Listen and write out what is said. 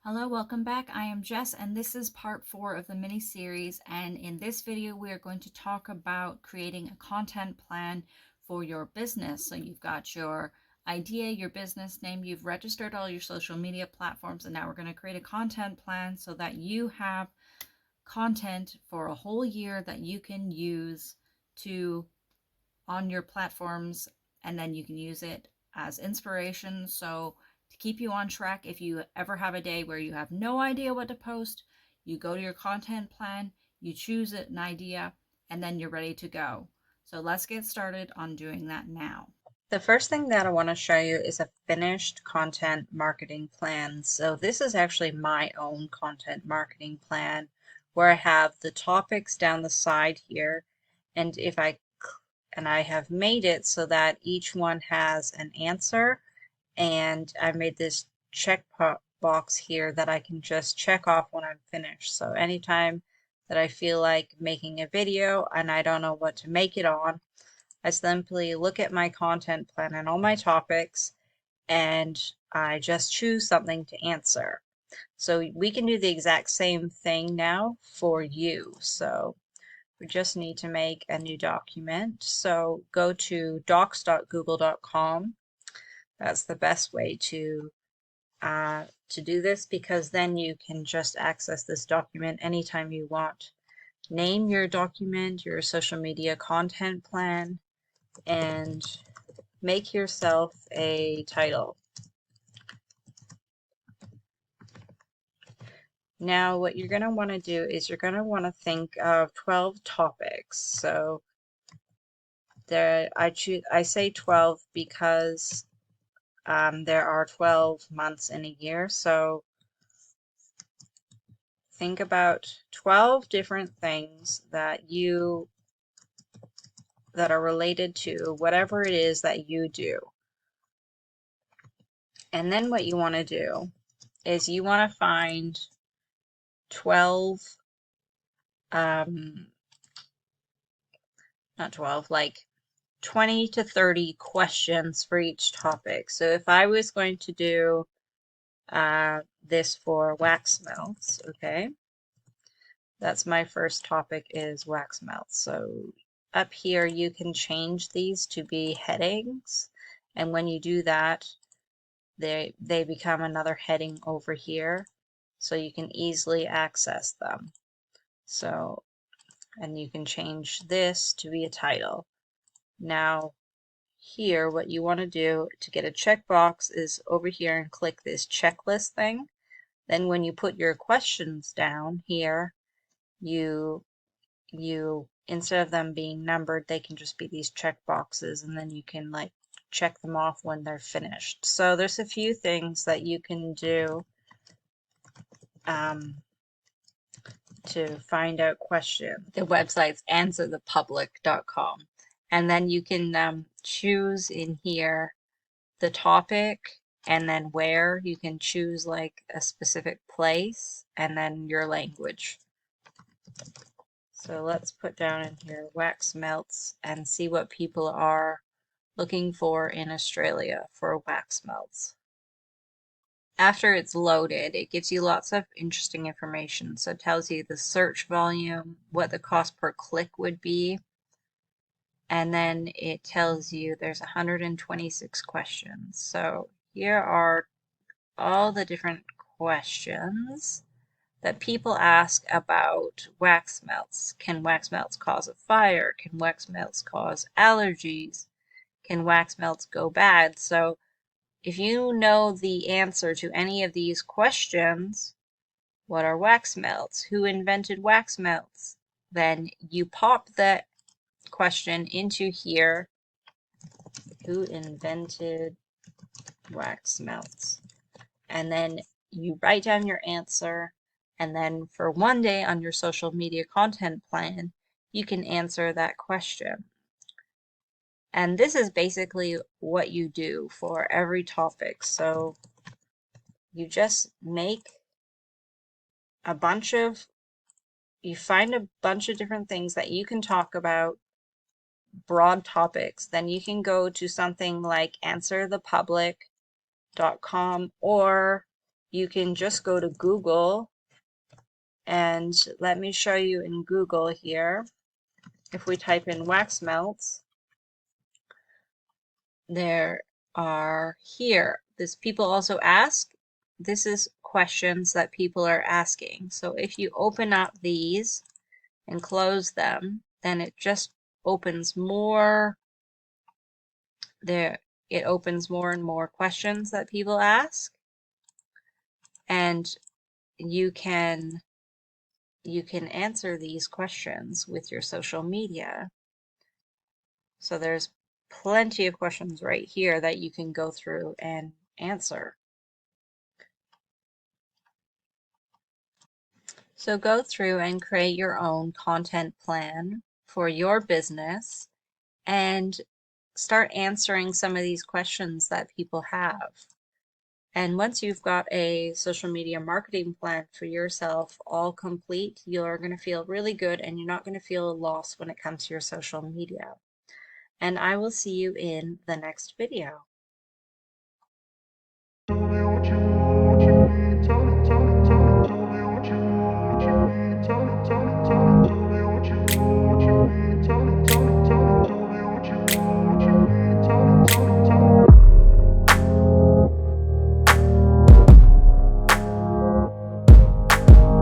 Hello, welcome back. I am Jess, and this is part 4 of the mini series. And in this video, we are going to talk about creating a content plan for your business. So you've got your idea, your business name, you've registered all your social media platforms, and now we're going to create a content plan so that you have content for a whole year that you can use to on your platforms, and then you can use it as inspiration. So to keep you on track, if you ever have a day where you have no idea what to post, you go to your content plan, you choose an idea, and then you're ready to go. So let's get started on doing that now. The first thing that I want to show you is a finished content marketing plan. So this is actually my own content marketing plan where I have the topics down the side here. And I have made it so that each one has an answer. And I made this check box here that I can just check off when I'm finished. So anytime that I feel like making a video and I don't know what to make it on, I simply look at my content plan and all my topics, and I just choose something to answer. So we can do the exact same thing now for you. So we just need to make a new document. So go to docs.google.com. That's the best way to do this, because then you can just access this document anytime you want. Name your document your social media content plan and make yourself a title. Now, what you're going to want to do is you're going to want to think of 12 topics. So I say 12 because there are 12 months in a year. So think about 12 different things that are related to whatever it is that you do. And then what you want to do is you want to find 12 not 12, like 20 to 30 questions for each topic. So if I was going to do this for wax melts, okay, that's my first topic, is wax melts. So up here you can change these to be headings, and when you do that, they become another heading over here, so you can easily access them. So, and you can change this to be a title. Now here, what you want to do to get a checkbox is over here and click this checklist thing. Then when you put your questions down here, you instead of them being numbered, they can just be these checkboxes, and then you can like check them off when they're finished. So there's a few things that you can do to find out questions. The website's answerthepublic.com. And then you can choose in here the topic, and then where you can choose like a specific place, and then your language. So let's put down in here wax melts and see what people are looking for in Australia for wax melts. After it's loaded, it gives you lots of interesting information. So it tells you the search volume, what the cost per click would be, and then it tells you there's 126 questions. So here are all the different questions that people ask about wax melts. Can wax melts cause a fire? Can wax melts cause allergies? Can wax melts go bad? So if you know the answer to any of these questions, what are wax melts? Who invented wax melts? Then you pop that question into here. Who invented wax melts? And then you write down your answer, and then for one day on your social media content plan, you can answer that question. And this is basically what you do for every topic. So you just make a bunch of, you find a bunch of different things that you can talk about, broad topics. Then you can go to something like answerthepublic.com, or you can just go to Google, and let me show you in Google here. If we type in wax melts, there are here. This people also ask. This is questions that people are asking. So if you open up these and close them, then it just opens more there. It opens more and more questions that people ask, and you can answer these questions with your social media. So there's plenty of questions right here that you can go through and answer. So go through and create your own content plan for your business and start answering some of these questions that people have. And once you've got a social media marketing plan for yourself all complete, you're going to feel really good and you're not going to feel lost when it comes to your social media. And I will see you in the next video.